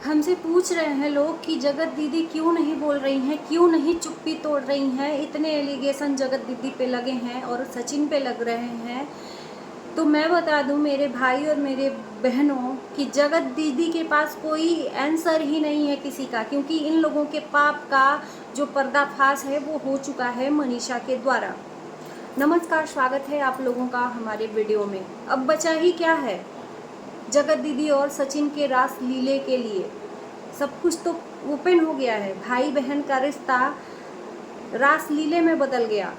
हमसे पूछ रहे हैं लोग कि जगत दीदी क्यों नहीं बोल रही हैं, क्यों नहीं चुप्पी तोड़ रही हैं। इतने एलिगेशन जगत दीदी पे लगे हैं और सचिन पे लग रहे हैं। तो मैं बता दूं मेरे भाई और मेरे बहनों कि जगत दीदी के पास कोई आंसर ही नहीं है किसी का, क्योंकि इन लोगों के पाप का जो पर्दाफाश है वो हो चुका है मनीषा के द्वारा। नमस्कार, स्वागत है आप लोगों का हमारे वीडियो में। अब बचा ही क्या है जगत दीदी और सचिन के रास लीले के लिए। सब कुछ तो ओपन हो गया है। भाई बहन का रिश्ता रास लीले में बदल गया।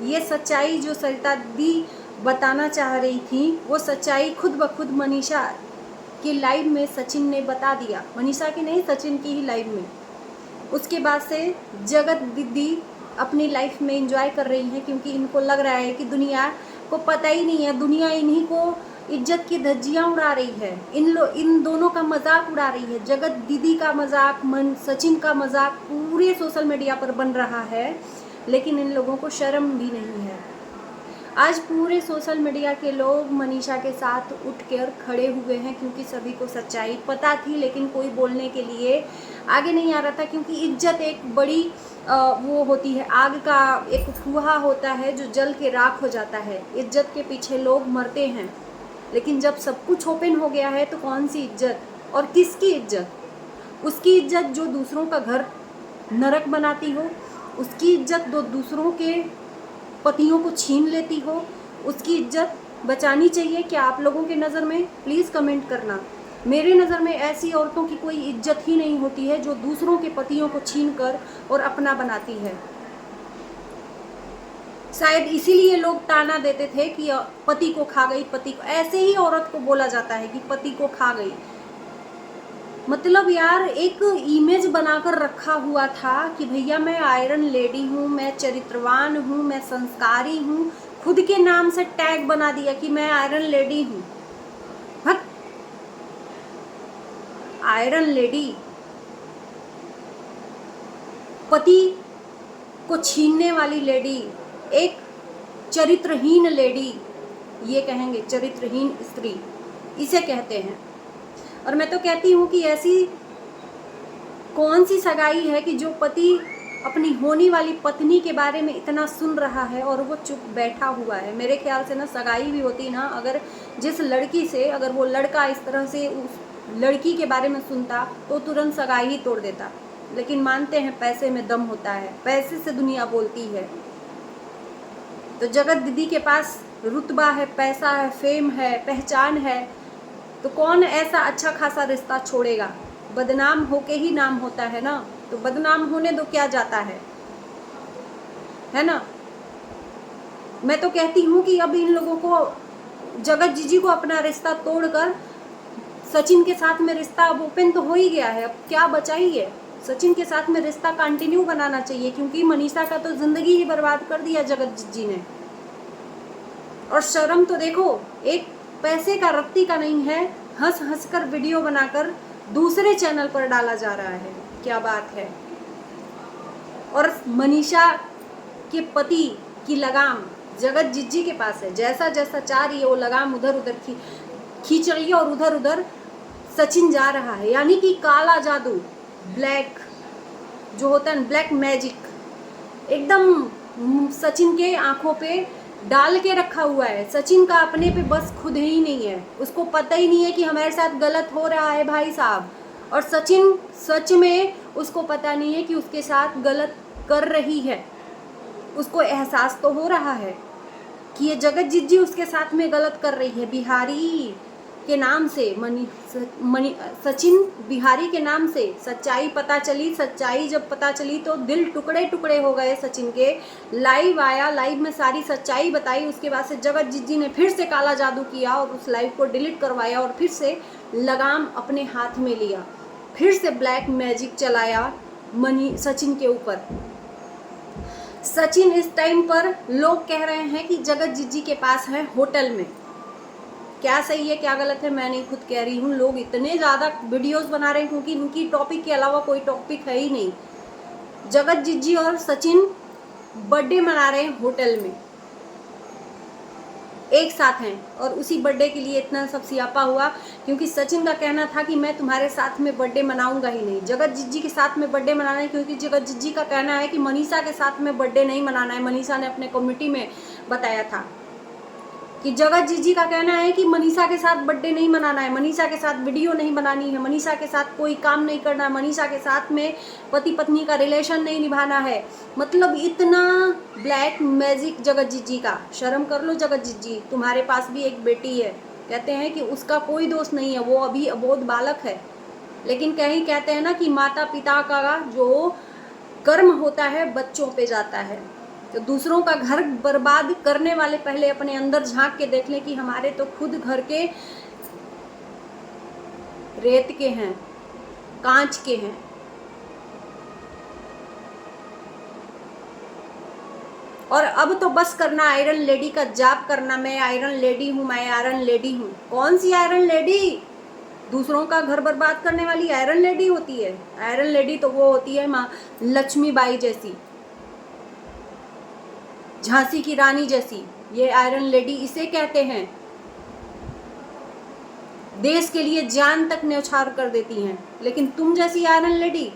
ये सच्चाई जो सरिता दी बताना चाह रही थी, वो सच्चाई खुद ब खुद मनीषा की लाइव में सचिन ने बता दिया। मनीषा की नहीं, सचिन की ही लाइव में। उसके बाद से जगत दीदी अपनी लाइफ में एंजॉय कर रही हैं, क्योंकि इनको लग रहा है कि दुनिया को पता ही नहीं है, दुनिया इन्हीं को इज्जत की धज्जियां उड़ा रही है, इन दोनों का मजाक उड़ा रही है। जगत दीदी का मजाक, सचिन का मजाक पूरे सोशल मीडिया पर बन रहा है, लेकिन इन लोगों को शर्म भी नहीं है। आज पूरे सोशल मीडिया के लोग मनीषा के साथ उठकर खड़े हुए हैं, क्योंकि सभी को सच्चाई पता थी, लेकिन कोई बोलने के लिए आगे नहीं आ रहा था। क्योंकि इज्जत एक बड़ी वो होती है, आग का एक फुहा होता है जो जल के राख हो जाता है। इज्जत के पीछे लोग मरते हैं, लेकिन जब सब कुछ ओपन हो गया है तो कौन सी इज्जत और किसकी इज्जत? उसकी इज्जत जो दूसरों का घर नरक बनाती हो, उसकी इज्जत जो दूसरों के पतियों को छीन लेती हो, उसकी इज्जत बचानी चाहिए क्या आप लोगों के नज़र में? प्लीज़ कमेंट करना। मेरे नज़र में ऐसी औरतों की कोई इज्जत ही नहीं होती है जो दूसरों के पतियों को छीन कर और अपना बनाती है। शायद इसीलिए लोग ताना देते थे कि पति को खा गई, पति को। ऐसे ही औरत को बोला जाता है कि पति को खा गई। मतलब यार, एक इमेज बनाकर रखा हुआ था कि भैया मैं आयरन लेडी हूँ, मैं चरित्रवान हूँ, मैं संस्कारी हूँ। खुद के नाम से टैग बना दिया कि मैं आयरन लेडी हूँ। आयरन लेडी, पति को छीनने वाली लेडी, एक चरित्रहीन लेडी, ये कहेंगे चरित्रहीन स्त्री, इसे कहते हैं। और मैं तो कहती हूँ कि ऐसी कौन सी सगाई है कि जो पति अपनी होने वाली पत्नी के बारे में इतना सुन रहा है और वो चुप बैठा हुआ है। मेरे ख्याल से ना सगाई भी होती ना, अगर जिस लड़की से अगर वो लड़का इस तरह से उस लड़की के बारे में सुनता तो तुरंत सगाई ही तोड़ देता। लेकिन मानते हैं पैसे में दम होता है, पैसे से दुनिया बोलती है। तो जगत दीदी के पास रुतबा है, पैसा है, फेम है, पहचान है, तो कौन ऐसा अच्छा खासा रिश्ता छोड़ेगा? बदनाम होके ही नाम होता है ना, तो बदनाम होने दो, क्या जाता है ना। मैं तो कहती हूँ कि अब इन लोगों को, जगत जीजी को अपना रिश्ता तोड़कर सचिन के साथ में रिश्ता अब ओपन तो हो ही गया है, अब क्या बचा ही है? सचिन के साथ में रिश्ता कंटिन्यू बनाना चाहिए, क्योंकि मनीषा का तो जिंदगी ही बर्बाद कर दिया जगत जीजी ने। और शर्म तो देखो, एक पैसे का रत्ती का नहीं है, हंस हंस कर वीडियो बनाकर दूसरे चैनल पर डाला जा रहा है। क्या बात है। और मनीषा के पति की लगाम जगत जीजी के पास है। जैसा जैसा चाह रही है वो लगाम उधर उधर खींच रही है और उधर उधर सचिन जा रहा है। यानी कि काला जादू, ब्लैक जो होता है, ब्लैक मैजिक, एकदम सचिन के आंखों पे डाल के रखा हुआ है। सचिन का अपने पे बस खुद ही नहीं है, उसको पता ही नहीं है कि हमारे साथ गलत हो रहा है भाई साहब। और सचिन सच में उसको पता नहीं है कि उसके साथ गलत कर रही है। उसको एहसास तो हो रहा है कि ये जगत जीजी उसके साथ में गलत कर रही है। बिहारी के नाम से सचिन बिहारी के नाम से सच्चाई पता चली। सच्चाई जब पता चली तो दिल टुकड़े टुकड़े हो गए सचिन के। लाइव आया, लाइव में सारी सच्चाई बताई। उसके बाद से जगत जीजी ने फिर से काला जादू किया और उस लाइव को डिलीट करवाया और फिर से लगाम अपने हाथ में लिया, फिर से ब्लैक मैजिक चलाया सचिन के ऊपर। सचिन इस टाइम पर लोग कह रहे हैं कि जगत जीजी के पास है होटल में। क्या सही है क्या गलत है मैं नहीं खुद कह रही हूँ, लोग इतने ज़्यादा वीडियोस बना रहे हैं क्योंकि इनकी टॉपिक के अलावा कोई टॉपिक है ही नहीं। जगत जीजी और सचिन बर्थडे मना रहे हैं होटल में। एक साथ हैं, और उसी बर्थडे के लिए इतना सब सियापा हुआ क्योंकि सचिन का कहना था कि मैं तुम्हारे साथ में बर्थडे मनाऊंगा ही नहीं, जगत जिज्जी के साथ में बर्थडे मनाना है, क्योंकि जगत जिज्जी का कहना है कि मनीषा के साथ में बर्थडे नहीं मनाना है। मनीषा ने अपने कमेटी में बताया था कि जगत जिज्जी का कहना है कि मनीषा के साथ बर्थडे नहीं मनाना है, मनीषा के साथ वीडियो नहीं बनानी है, मनीषा के साथ कोई काम नहीं करना है, मनीषा के साथ में पति पत्नी का रिलेशन नहीं निभाना है। मतलब इतना ब्लैक मैजिक जगत जिज्जी का। शर्म कर लो जगत जिज्जी, तुम्हारे पास भी एक बेटी है। कहते हैं कि उसका कोई दोष नहीं है, वो अभी अबोध बालक है, लेकिन कहीं कहते हैं ना कि माता पिता का जो कर्म होता है बच्चों पे जाता है। तो दूसरों का घर बर्बाद करने वाले पहले अपने अंदर झांक के देख लें कि हमारे तो खुद घर के रेत के हैं, कांच के हैं। और अब तो बस करना आयरन लेडी का जाप करना, मैं आयरन लेडी हूँ, मैं आयरन लेडी हूँ। कौन सी आयरन लेडी? दूसरों का घर बर्बाद करने वाली आयरन लेडी होती है? आयरन लेडी तो वो होती है माँ लक्ष्मीबाई जैसी, झांसी की रानी जैसी। ये आयरन लेडी इसे कहते हैं। देश के लिए जान तक न्यौछावर कर देती हैं, लेकिन तुम जैसी आयरन लेडी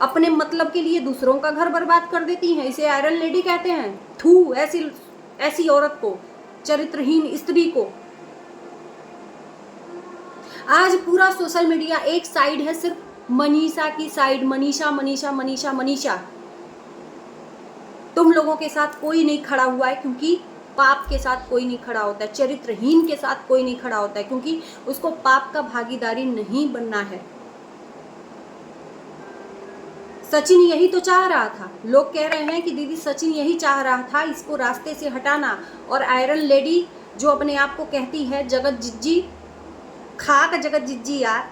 अपने मतलब के लिए दूसरों का घर बर्बाद कर देती हैं, इसे आयरन लेडी कहते हैं। थू ऐसी औरत को, चरित्रहीन स्त्री को। आज पूरा सोशल मीडिया एक साइड है, सिर्फ मनीषा की साइड। मनीषा मनीषा मनीषा मनीषा। तुम लोगों के साथ कोई नहीं खड़ा हुआ है, क्योंकि पाप के साथ कोई नहीं खड़ा होता है, चरित्रहीन के साथ कोई नहीं खड़ा होता है, क्योंकि उसको पाप का भागीदारी नहीं बनना है। सचिन यही तो चाह रहा था। लोग कह रहे हैं कि दीदी सचिन यही चाह रहा था, इसको रास्ते से हटाना। और आयरन लेडी जो अपने आप को कहती है जगत जिज्जी, खाक जगत जिज्जी यार।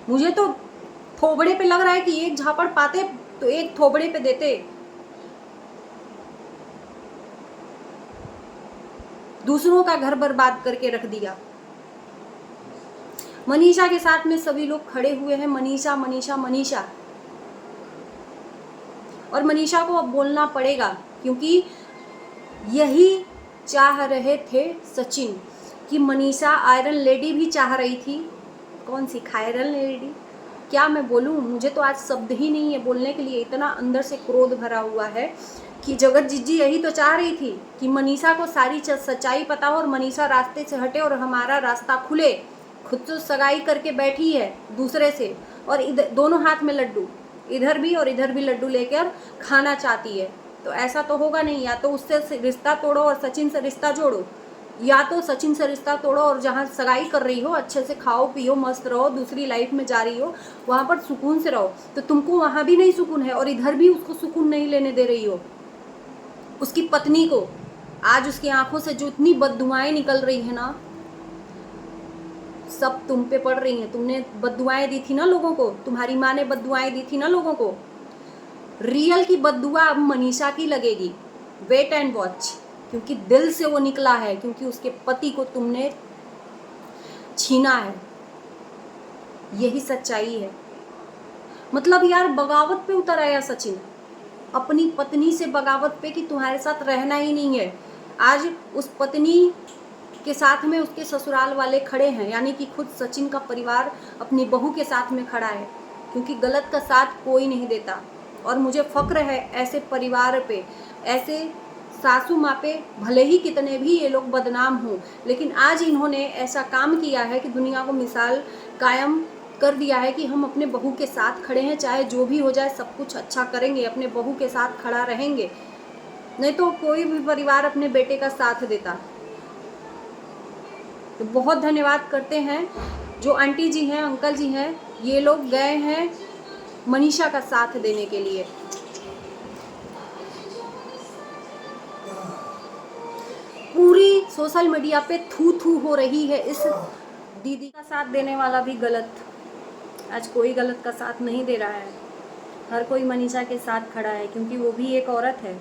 मुझे तो थोबड़े पे लग रहा है कि एक झापड़ पाते तो एक थोबड़े पे देते। दूसरों का घर बर्बाद करके रख दिया। मनीषा के साथ में सभी लोग खड़े हुए हैं, मनीषा मनीषा मनीषा। और मनीषा को अब बोलना पड़ेगा, क्योंकि यही चाह रहे थे सचिन कि मनीषा आयरन लेडी भी चाह रही थी। कौन सी आयरन लेडी? क्या मैं बोलूं, मुझे तो आज शब्द ही नहीं है बोलने के लिए, इतना अंदर से क्रोध भरा हुआ है कि जगत जिज्जी यही तो चाह रही थी कि मनीषा को सारी सच्चाई पता हो और मनीषा रास्ते से हटे और हमारा रास्ता खुले। खुद तो सगाई करके बैठी है दूसरे से, और इधर दोनों हाथ में लड्डू, इधर भी और इधर भी लड्डू लेकर खाना चाहती है। तो ऐसा तो होगा नहीं, या तो उससे रिश्ता तोड़ो और सचिन से रिश्ता जोड़ो, या तो सचिन से रिश्ता तोड़ो और जहाँ सगाई कर रही हो अच्छे से खाओ पियो मस्त रहो, दूसरी लाइफ में जा रही हो वहाँ पर सुकून से रहो। तो तुमको वहाँ भी नहीं सुकून है और इधर भी उसको सुकून नहीं लेने दे रही हो। उसकी पत्नी को आज उसकी आंखों से जो इतनी बददुआएं निकल रही है ना, सब तुम पे पड़ रही हैं। तुमने बददुआएं दी थी ना लोगों को, तुम्हारी माँ ने बददुआएं दी थी ना लोगों को। रियल की बददुआ अब मनीषा की लगेगी। वेट एंड वॉच, क्योंकि दिल से वो निकला है, क्योंकि उसके पति को तुमने छीना है। यही सच्चाई है। मतलब यार बगावत पे उतर आया सचिन, अपनी पत्नी से बगावत पे कि तुम्हारे साथ रहना ही नहीं है। आज उस पत्नी के साथ में उसके ससुराल वाले खड़े हैं, यानी कि खुद सचिन का परिवार अपनी बहू के साथ में खड़ा है, क्योंकि गलत का साथ कोई नहीं देता। और मुझे फक्र है ऐसे परिवार पे, ऐसे सासू माँ पे। भले ही कितने भी ये लोग बदनाम हों, लेकिन आज इन्होंने ऐसा काम किया है कि दुनिया को मिसाल कायम कर दिया है कि हम अपने बहू के साथ खड़े हैं, चाहे जो भी हो जाए सब कुछ अच्छा करेंगे, अपने बहू के साथ खड़ा रहेंगे। नहीं तो कोई भी परिवार अपने बेटे का साथ देता। तो बहुत धन्यवाद करते हैं जो आंटी जी हैं, अंकल जी हैं, ये लोग गए हैं मनीषा का साथ देने के लिए। पूरी सोशल मीडिया पे थू थू हो रही है इस दीदी का साथ देने वाला भी गलत। आज कोई गलत का साथ नहीं दे रहा है, हर कोई मनीषा के साथ खड़ा है, क्योंकि वो भी एक औरत है।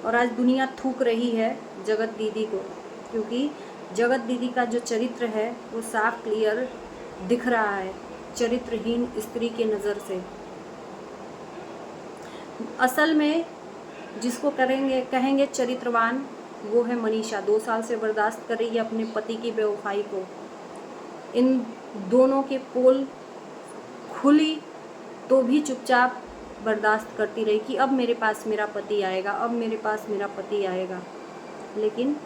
और आज दुनिया थूक रही है जगत दीदी को, क्योंकि जगत दीदी का जो चरित्र है वो साफ क्लियर दिख रहा है चरित्रहीन स्त्री के नज़र से। असल में जिसको कहेंगे चरित्रवान, वो है मनीषा। 2 साल से बर्दाश्त कर रही है अपने पति की बेवफाई को। इन दोनों के पोल खुली तो भी चुपचाप बर्दाश्त करती रही कि अब मेरे पास मेरा पति आएगा, अब मेरे पास मेरा पति आएगा। लेकिन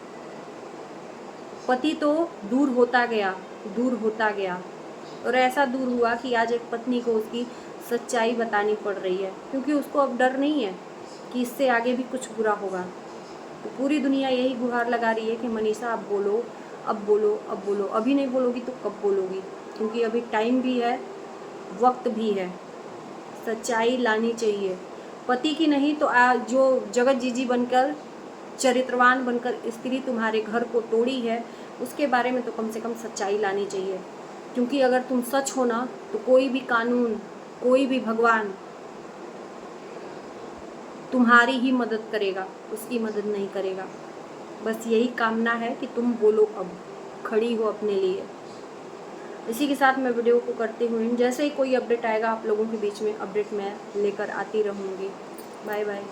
पति तो दूर होता गया, दूर होता गया, और ऐसा दूर हुआ कि आज एक पत्नी को उसकी सच्चाई बतानी पड़ रही है, क्योंकि उसको अब डर नहीं है कि इससे आगे भी कुछ बुरा होगा। तो पूरी दुनिया यही गुहार लगा रही है कि मनीषा अब बोलो, अब बोलो, अब बोलो। अभी नहीं बोलोगी तो कब बोलोगी? क्योंकि अभी टाइम भी है, वक्त भी है। सच्चाई लानी चाहिए। पति की नहीं तो जो जगत जीजी बनकर, चरित्रवान बनकर स्त्री तुम्हारे घर को तोड़ी है, उसके बारे में तो कम से कम सच्चाई लानी चाहिए। क्योंकि अगर तुम सच हो ना, तो कोई भी कानून, कोई भी भगवान तुम्हारी ही मदद करेगा, उसकी मदद नहीं करेगा। बस यही कामना है कि तुम बोलो, अब खड़ी हो अपने लिए। इसी के साथ मैं वीडियो को करती हूँ। जैसे ही कोई अपडेट आएगा आप लोगों के बीच में अपडेट मैं लेकर आती रहूँगी। Bye bye.